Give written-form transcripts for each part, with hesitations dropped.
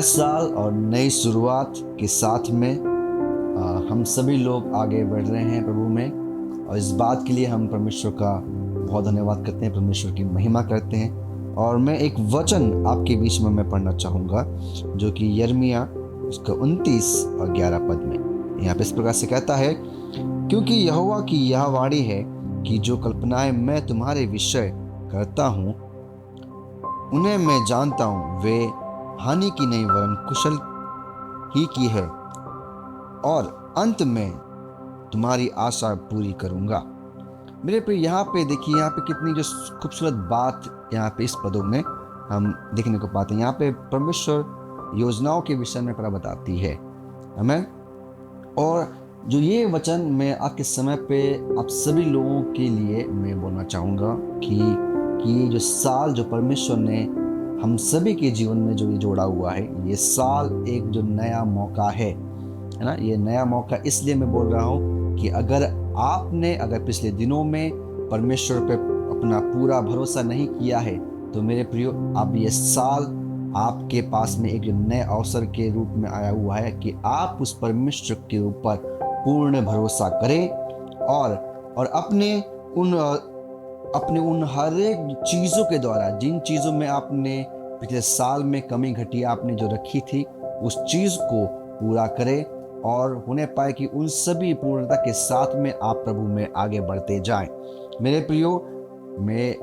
साल और नई शुरुआत के साथ में हम सभी लोग आगे बढ़ रहे हैं प्रभु में, और इस बात के लिए हम परमेश्वर का बहुत धन्यवाद करते हैं, परमेश्वर की महिमा करते हैं। और मैं एक वचन आपके बीच में मैं पढ़ना चाहूँगा जो कि यिर्मयाह उसका 29 और 11 पद में यहाँ पे इस प्रकार से कहता है, क्योंकि यहोवा की यह वाणी है कि जो कल्पनाएं मैं तुम्हारे विषय करता हूँ उन्हें मैं जानता हूँ, वे हानि की नहीं वरन कुशल ही की है, और अंत में तुम्हारी आशा पूरी करूँगा। मेरे प्रिय, यहाँ पे देखिए, यहाँ पे कितनी जो खूबसूरत बात यहाँ पे इस पदों में हम देखने को पाते हैं। यहाँ पे परमेश्वर योजनाओं के विषय में पूरा बताती है हमें। और जो ये वचन मैं आज के समय पे आप सभी लोगों के लिए मैं बोलना चाहूँगा कि ये जो साल जो परमेश्वर ने हम सभी के जीवन में जो ये जोड़ा हुआ है, ये साल एक जो नया मौका है ना। ये नया मौका इसलिए मैं बोल रहा हूँ कि अगर पिछले दिनों में परमेश्वर पे अपना पूरा भरोसा नहीं किया है तो मेरे प्रियो, अब ये साल आपके पास में एक नए अवसर के रूप में आया हुआ है कि आप उस परमेश्वर के ऊपर पूर्ण भरोसा करें और अपने उन हर एक चीज़ों के द्वारा, जिन चीज़ों में आपने पिछले साल में कमी घटी आपने जो रखी थी, उस चीज़ को पूरा करें और होने पाए कि उन सभी पूर्णता के साथ में आप प्रभु में आगे बढ़ते जाएं। मेरे प्रियो, मैं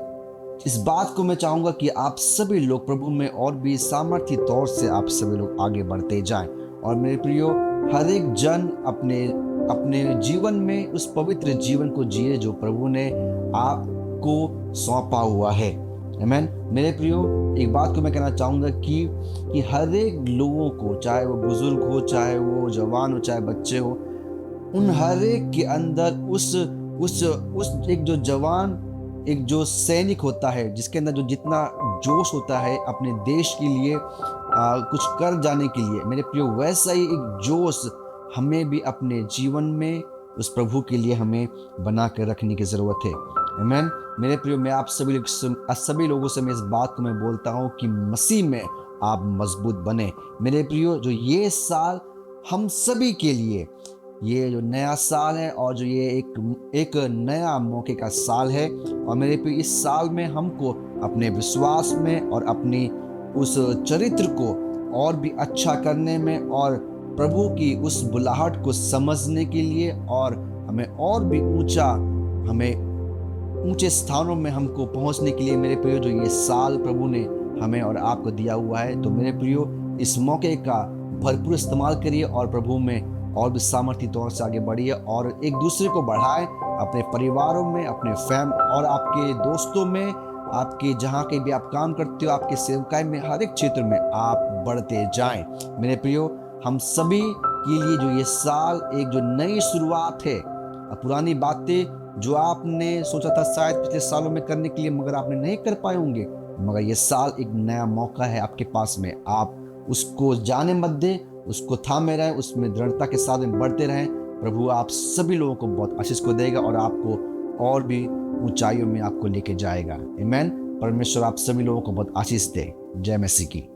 इस बात को मैं चाहूँगा कि आप सभी लोग प्रभु में और भी सामर्थ्य तौर से आप सभी लोग आगे बढ़ते जाएं। और मेरे प्रियो, हर एक जन अपने जीवन में उस पवित्र जीवन को जिए जो प्रभु ने आपको सौंपा हुआ है। आमीन। मेरे प्रियो, एक बात को मैं कहना चाहूँगा कि हर एक लोगों को, चाहे वो बुजुर्ग हो, चाहे वो जवान हो, चाहे बच्चे हो, उन हर एक के अंदर उस एक जो जवान, एक जो सैनिक होता है, जिसके अंदर जो जितना जोश होता है अपने देश के लिए कुछ कर जाने के लिए, मेरे प्रियो, वैसा ही एक जोश हमें भी अपने जीवन में उस प्रभु के लिए हमें बना कर रखने की ज़रूरत है। आमीन। मेरे प्रियो, मैं आप सभी लोगों से मैं इस बात को मैं बोलता हूँ कि मसीह में आप मजबूत बने। मेरे प्रियो, जो ये साल हम सभी के लिए, ये जो नया साल है और जो ये एक नया मौके का साल है, और मेरे प्रियो, इस साल में हमको अपने विश्वास में और अपनी उस चरित्र को और भी अच्छा करने में और प्रभु की उस बुलाहट को समझने के लिए और हमें और भी ऊंचे स्थानों में हमको पहुंचने के लिए, मेरे प्रियो, जो ये साल प्रभु ने हमें और आपको दिया हुआ है, तो मेरे प्रियो, इस मौके का भरपूर इस्तेमाल करिए और प्रभु में और भी सामर्थ्य तौर से आगे बढ़िए और एक दूसरे को बढ़ाएं, अपने परिवारों में, अपने और आपके दोस्तों में, आपके जहाँ के भी आप काम करते हो, आपके सेवकाई में, हर एक क्षेत्र में आप बढ़ते जाएं। मेरे प्रियो, हम सभी के लिए जो ये साल एक जो नई शुरुआत है, पुरानी बातें जो आपने सोचा था शायद पिछले सालों में करने के लिए मगर आपने नहीं कर पाए होंगे, मगर ये साल एक नया मौका है आपके पास में। आप उसको जाने मत दें, उसको थामे रहें, उसमें दृढ़ता के साथ में बढ़ते रहें। प्रभु आप सभी लोगों को बहुत आशीष को देगा और आपको और भी ऊंचाइयों में आपको लेके जाएगा। आमीन। परमेश्वर आप सभी लोगों को बहुत आशीष दे। जय मसीह की।